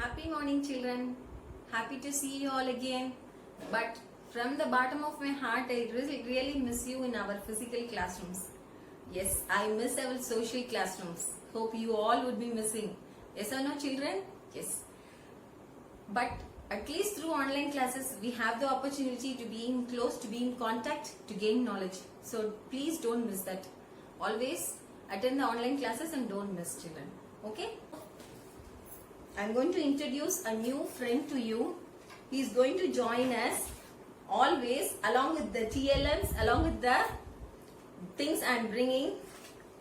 Happy morning, children. Happy to see you all again. But from the bottom of my heart, I really miss you in our physical classrooms. Yes, I miss our social classrooms. Hope you all would be missing. Yes or no, children? Yes. But at least through online classes, we have the opportunity to be in close, to be in contact, to gain knowledge. So please don't miss that. Always attend the online classes and don't miss, children. Okay? I'm going to introduce a new friend to you. He is going to join us always along with the TLMs, along with the things I'm bringing.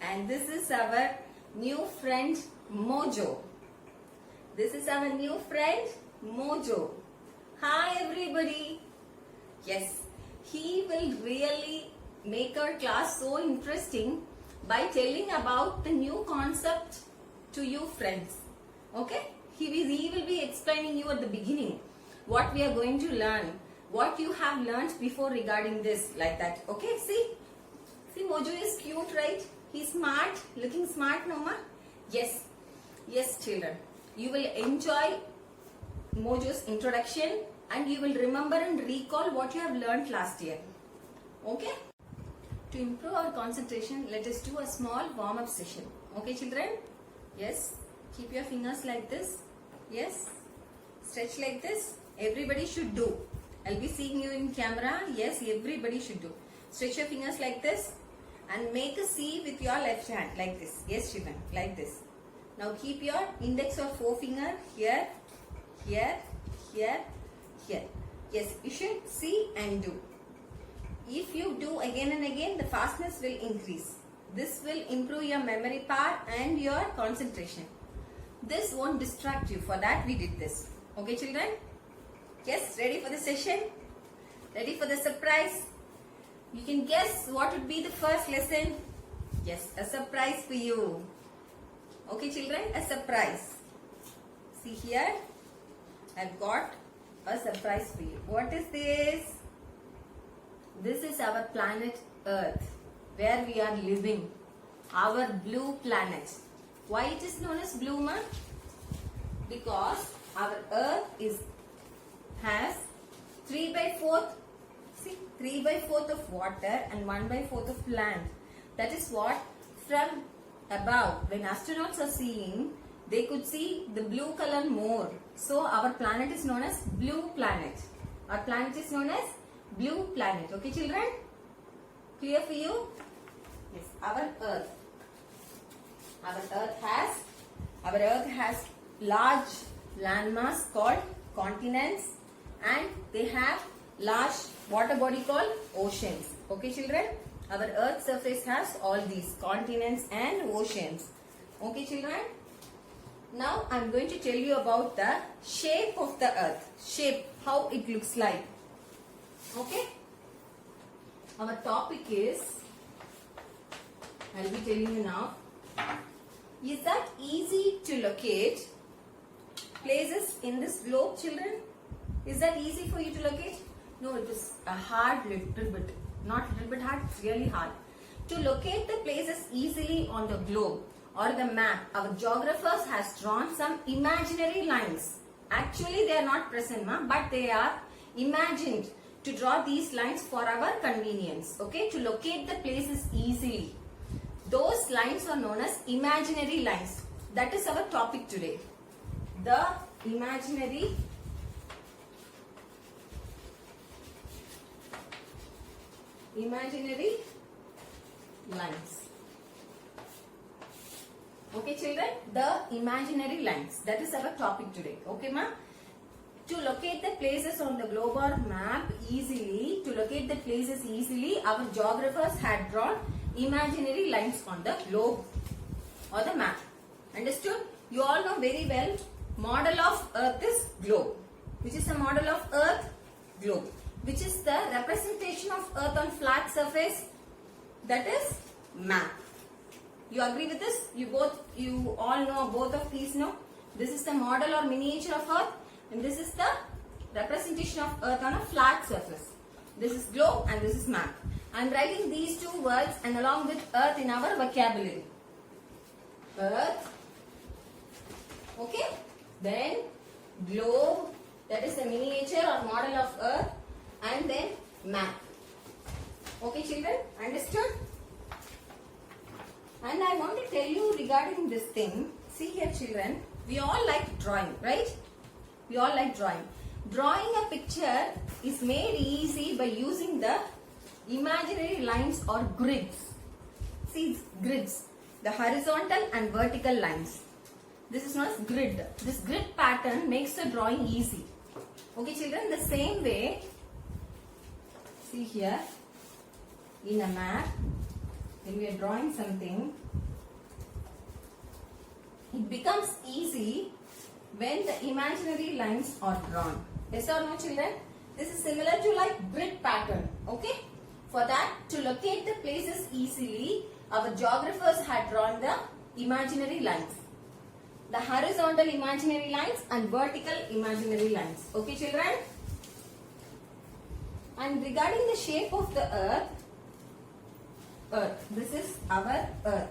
And this is our new friend Mojo. This is our new friend Mojo. Hi everybody. Yes, he will really make our class so interesting by telling about the new concept to you friends. Okay? He will be explaining you at the beginning what we are going to learn, what you have learned before regarding this, like that. Okay, see Mojo is cute, right? He's smart, looking smart, Noma. Yes, children, you will enjoy Mojo's introduction and you will remember and recall what you have learned last year. Okay? To improve our concentration, let us do a small warm-up session. Okay, children? Yes. Keep your fingers like this. Yes. Stretch like this. Everybody should do. I'll be seeing you in camera. Yes, everybody should do. Stretch your fingers like this and make a C with your left hand like this. Yes, children, like this. Now keep your index or forefinger here, here, here, here. Yes, you should see and do. If you do again and again, the fastness will increase. This will improve your memory power and your concentration. This won't distract you. For that we did this. Okay, children? Yes, ready for the session? Ready for the surprise? You can guess what would be the first lesson? Yes, a surprise for you. Okay, children? A surprise. See here? I've got a surprise for you. What is this? This is our planet Earth, where we are living. Our blue planet. Why it is known as blue, ma? Because our Earth has 3/4. See, 3/4 of water and 1/4 of land. That is what from above, when astronauts are seeing, they could see the blue color more. So our planet is known as blue planet. Our planet is known as blue planet. Okay, children? Clear for you? Yes, our Earth. Our Earth has large landmass called continents and they have large water body called oceans. Okay, children? Our Earth surface has all these continents and oceans. Okay, children? Now I am going to tell you about the shape of the Earth. Shape, how it looks like. Okay? Our topic is, I'll be telling you now. Is that easy to locate places in this globe, children? Is that easy for you to locate? No, it is a hard little bit. Not little bit hard, it's really hard. To locate the places easily on the globe or the map, our geographers has drawn some imaginary lines. Actually, they are not present, but they are imagined to draw these lines for our convenience. Okay, to locate the places easily. Those lines are known as imaginary lines. That is our topic today. The imaginary lines. Okay, children? The imaginary lines. That is our topic today. Okay, ma? To locate the places on the globe or map easily, our geographers had drawn imaginary lines on the globe or the map. Understood? You all know very well, model of Earth is globe. Which is the model of Earth? Globe. Which is the representation of Earth on flat surface? That is map. You agree with this? You all know, both of these know. This is the model or miniature of Earth and this is the representation of Earth on a flat surface. This is globe and this is map. I am writing these two words and along with Earth in our vocabulary. Earth. Okay. Then globe, that is a miniature or model of Earth, and then map. Okay children, understood? And I want to tell you regarding this thing. See here children, we all like drawing, right? We all like drawing. Drawing a picture is made easy by using the imaginary lines or grids. See, grids, the horizontal and vertical lines. This is known as grid. This grid pattern makes the drawing easy. Okay children, the same way, see here, in a map, when we are drawing something, it becomes easy when the imaginary lines are drawn. Yes or no children? This is similar to like grid pattern. Okay? For that, to locate the places easily, our geographers had drawn the imaginary lines. The horizontal imaginary lines and vertical imaginary lines. Okay children? And regarding the shape of the earth, this is our earth.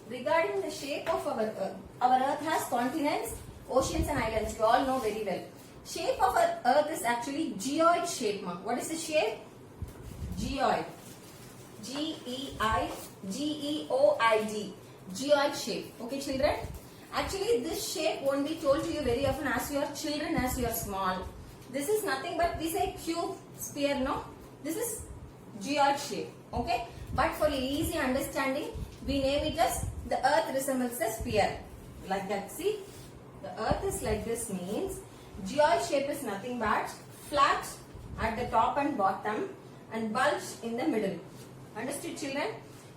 Regarding the shape of our earth has continents, oceans and islands. You all know very well. Shape of our earth is actually geoid shape. What is the shape? Geoid. Geoid. Geoid shape. Okay children? Actually this shape won't be told to you very often as you are children, as you are small. This is nothing but, we say cube, sphere, no? This is geoid shape. Okay? But for easy understanding, we name it as the earth resembles a sphere. Like that. See? The earth is like this means geoid shape is nothing but flat at the top and bottom and bulge in the middle. Understood children?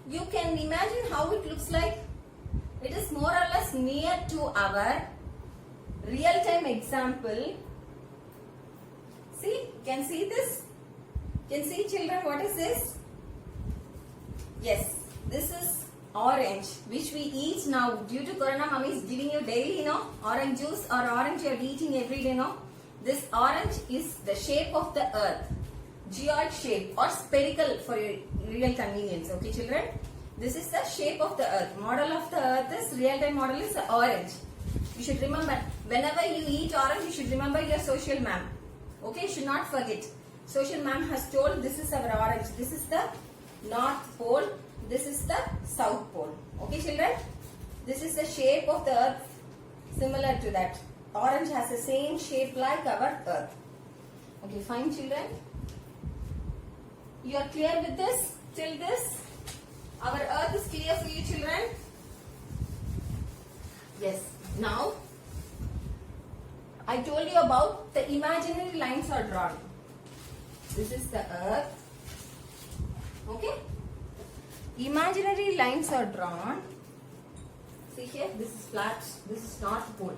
You can imagine how it looks like. It is more or less near to our real-time example. See? Can see this? Can see children what is this? Yes. This is orange which we eat now. Due to corona, mommy is giving you daily, orange juice or orange you are eating every day, This orange is the shape of the earth. Geoid shape or spherical for your real convenience. Okay children? This is the shape of the earth. Model of the earth is, real-time model is orange. You should remember, whenever you eat orange, you should remember your social ma'am. Okay, you should not forget. Social ma'am has told this is our orange. This is the north pole. This is the south pole. Okay children? This is the shape of the earth similar to that. Orange has the same shape like our earth. Okay, fine children. You are clear with this? Till this? Our earth is clear for you children? Yes. Now, I told you about the imaginary lines are drawn. This is the earth. Okay? Imaginary lines are drawn. See here, this is flat. This is north pole.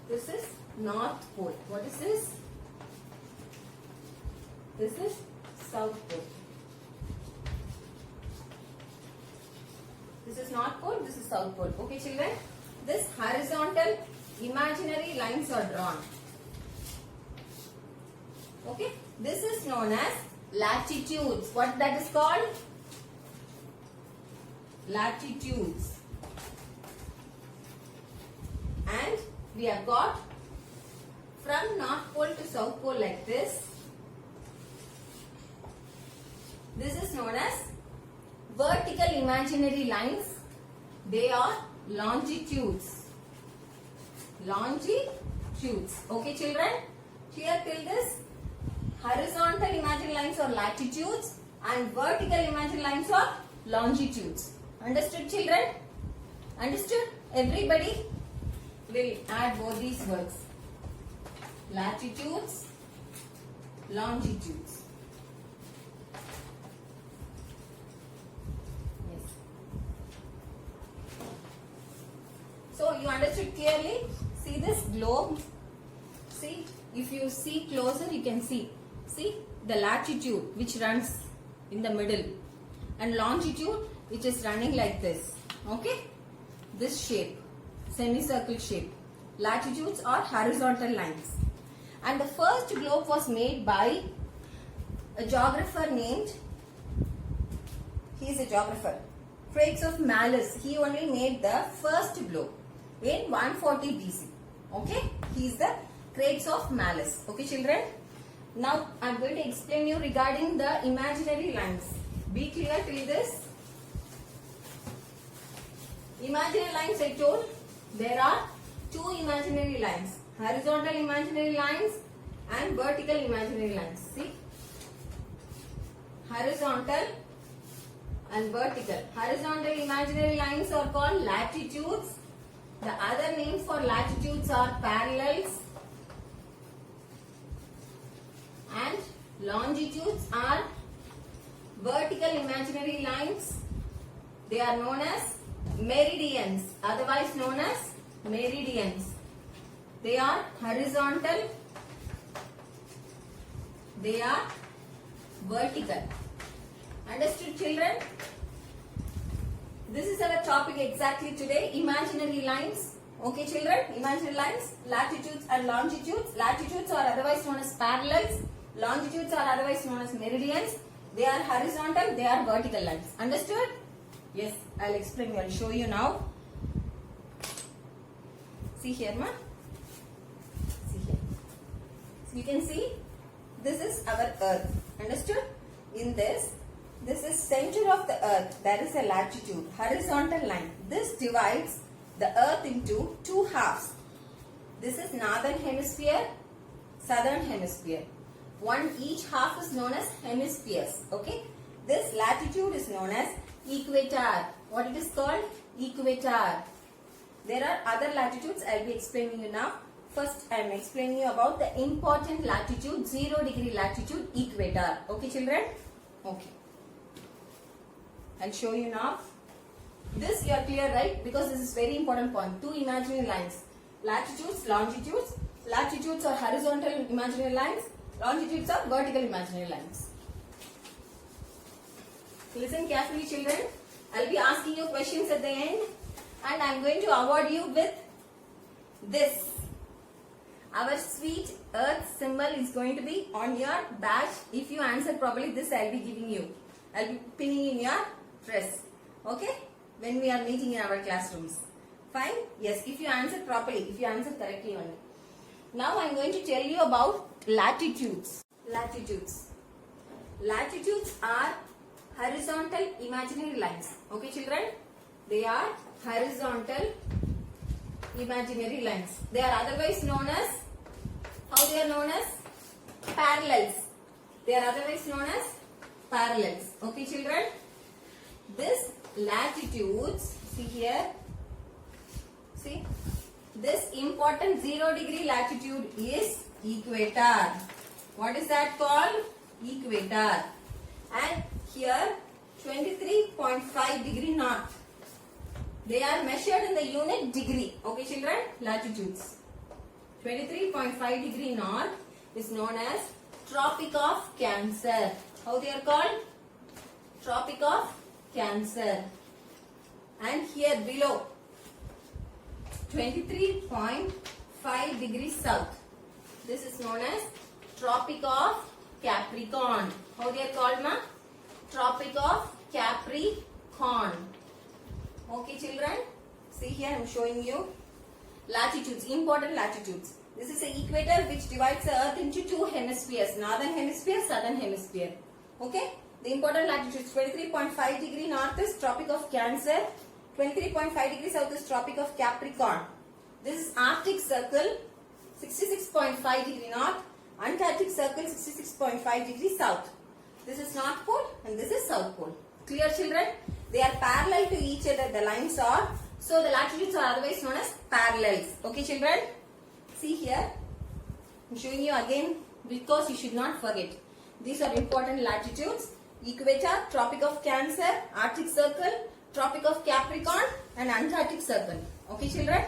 This is north pole. What is this? This is south pole. This is north pole, this is south pole. Okay children? This horizontal imaginary lines are drawn. Okay? This is known as latitudes. What that is called? Latitudes. And we have got from north pole to south pole like this. This is known as vertical imaginary lines. They are longitudes. Longitudes. Okay children? Clear till this? Horizontal imaginary lines are latitudes and vertical imaginary lines are longitudes. Understood children? Understood? Everybody will add both these words. Latitudes, longitudes. Yes. So you understood clearly? See this globe? See, if you see closer you can see. See the latitude which runs in the middle and longitude which is running like this. Okay? This shape, semicircle shape. Latitudes are horizontal lines. And the first globe was made by a geographer named, he is a geographer, Frakes of Malus. He only made the first globe. in 140 BC. Okay, he is the Crates of Malice. Okay, children. Now I am going to explain you regarding the imaginary lines. Be clear till this. Imaginary lines, I told there are two imaginary lines: horizontal imaginary lines and vertical imaginary lines. See, horizontal and vertical. Horizontal imaginary lines are called latitudes. The other names for latitudes are parallels, and longitudes are vertical imaginary lines. They are known as meridians, otherwise known as meridians. They are horizontal, they are vertical. Understood, children? This is our topic exactly today, imaginary lines. Okay, children, imaginary lines, latitudes and longitudes. Latitudes are otherwise known as parallels, longitudes are otherwise known as meridians. They are horizontal, they are vertical lines. Understood? Yes, I'll explain you. I'll show you now. See here, ma. See here. So you can see this is our earth. Understood? In this is center of the earth. That is a latitude, horizontal line. This divides the earth into two halves. This is northern hemisphere, southern hemisphere. Each half is known as hemispheres. Okay. This latitude is known as equator. What it is called? Equator. There are other latitudes. I will be explaining you now. First, I am explaining you about the important latitude, 0 degree latitude, equator. Okay, children? Okay. I'll show you now. This you are clear, right? Because this is very important point. Two imaginary lines. Latitudes, longitudes. Latitudes are horizontal imaginary lines. Longitudes are vertical imaginary lines. Listen carefully, children. I'll be asking you questions at the end, and I'm going to award you with this. Our sweet earth symbol is going to be on your badge. If you answer properly, this I'll be giving you. I'll be pinning in your dress. Okay? When we are meeting in our classrooms. Fine? Yes, if you answer properly, if you answer correctly only. Now I'm going to tell you about latitudes. Latitudes. Latitudes are horizontal imaginary lines. Okay, children? They are horizontal imaginary lines. They are otherwise known as, how they are known as? Parallels. They are otherwise known as parallels. Okay, children? This latitudes, see here, see, this important 0 degree latitude is equator. What is that called? Equator. And here 23.5 degree north. They are measured in the unit degree. Okay, children? Latitudes. 23.5 degree north is known as Tropic of Cancer. How they are called? Tropic of Cancer. And here below 23.5 degrees south. This is known as Tropic of Capricorn. How they are called, ma? Tropic of Capricorn. Okay, children? See here, I am showing you latitudes, important latitudes. This is the equator which divides the earth into two hemispheres, northern hemisphere, southern hemisphere. Okay? The important latitudes, 23.5 degree north is Tropic of Cancer, 23.5 degrees south is Tropic of Capricorn. This is Arctic Circle, 66.5 degree north, Antarctic Circle, 66.5 degrees south. This is North Pole and this is South Pole. Clear, children? They are parallel to each other, the lines are. So the latitudes are otherwise known as parallels. Okay, children? See here. I am showing you again because you should not forget. These are important latitudes. Equator, Tropic of Cancer, Arctic Circle, Tropic of Capricorn and Antarctic Circle. Okay, children?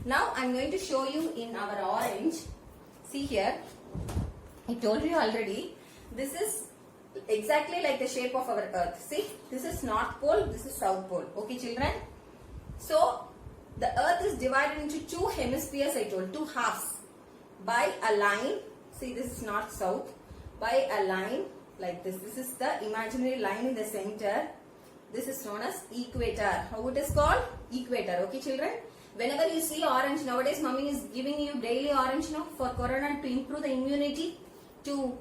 Now I am going to show you in our orange. See here. I told you already. This is exactly like the shape of our earth. See, this is North Pole, this is South Pole. Okay, children? So, the earth is divided into two hemispheres, I told, two halves. By a line, see this is north-south, by a line like this. This is the imaginary line in the center. This is known as equator. How it is called? Equator. Okay, children? Whenever you see orange, nowadays mommy is giving you daily orange now for corona to improve the immunity, to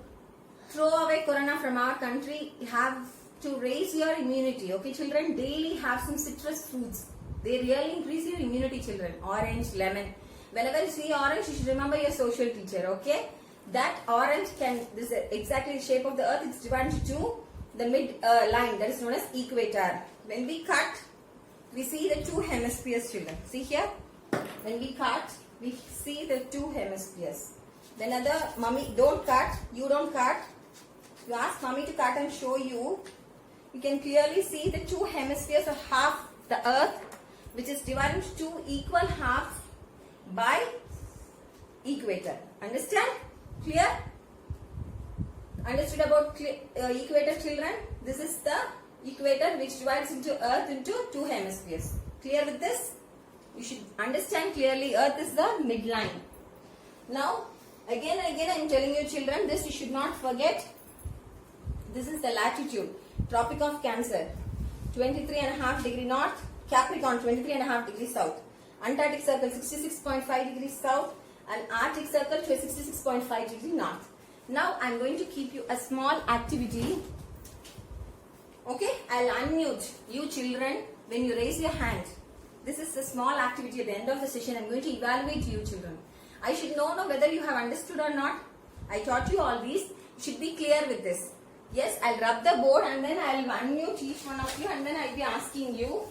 throw away corona from our country. You have to raise your immunity. Okay, children, daily have some citrus fruits. They really increase your immunity, children. Orange, lemon. Whenever you see orange, you should remember your social teacher. Okay, that orange this is exactly the shape of the earth. It's divided into the mid line that is known as equator. When we cut, we see the two hemispheres, children. See here, when we cut, we see the two hemispheres. Whenever mommy don't cut, you don't cut. You ask mommy to cut and show you. You can clearly see the two hemispheres of half the earth, which is divided into two equal halves by equator. Understand? Clear? Understood about equator, children? This is the equator which divides into earth into two hemispheres. Clear with this? You should understand clearly earth is the midline. Now, again I am telling you, children, this you should not forget. This is the latitude. Tropic of Cancer, 23.5 degree north. Capricorn, 23.5 degrees south. Antarctic Circle, 66.5 degrees south. And Arctic Circle, 66.5 degrees north. Now, I am going to keep you a small activity. Okay, I'll unmute you children when you raise your hand. This is a small activity at the end of the session. I'm going to evaluate you children. I should know whether you have understood or not. I taught you all these. You should be clear with this. Yes, I'll rub the board and then I'll unmute each one of you and then I'll be asking you.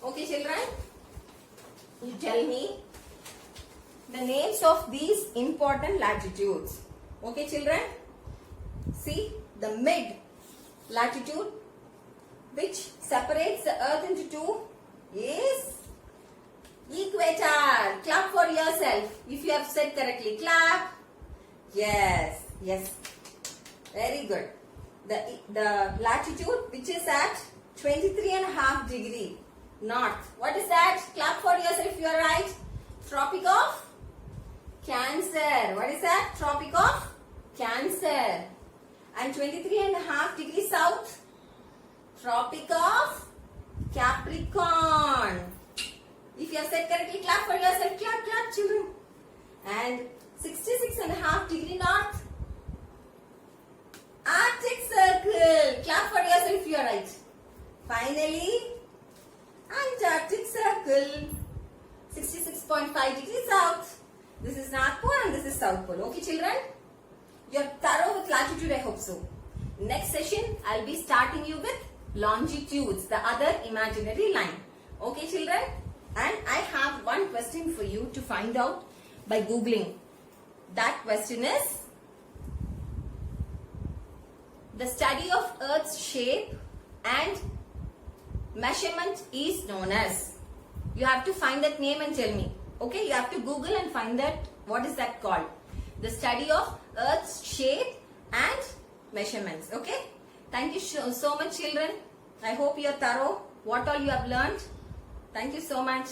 Okay children, you tell me the names of these important latitudes. Okay children, see the mid latitude which separates the earth into two is equator. Clap for yourself if you have said correctly. Clap. Yes, yes. Very good. The latitude which is at 23.5 degree north. What is that? Clap for yourself if you are right. Tropic of Cancer. What is that? Tropic of Cancer. And 23.5 degrees south. Tropic of Capricorn. If you have said correctly, clap for yourself. Clap, clap, children. And 66.5 degree north. Arctic Circle. Clap for yourself if you are right. Finally, Antarctic Circle. 66.5 degrees south. This is North Pole and this is South Pole. Okay, children? You are thorough with latitude, I hope so. Next session, I will be starting you with longitudes, the other imaginary line. Okay, children? And I have one question for you to find out by Googling. That question is, the study of Earth's shape and measurement is known as. You have to find that name and tell me. Okay, you have to Google and find that what is that called. The study of Earth's shape and measurements. Okay. Thank you so much children. I hope you are thorough. What all you have learned. Thank you so much.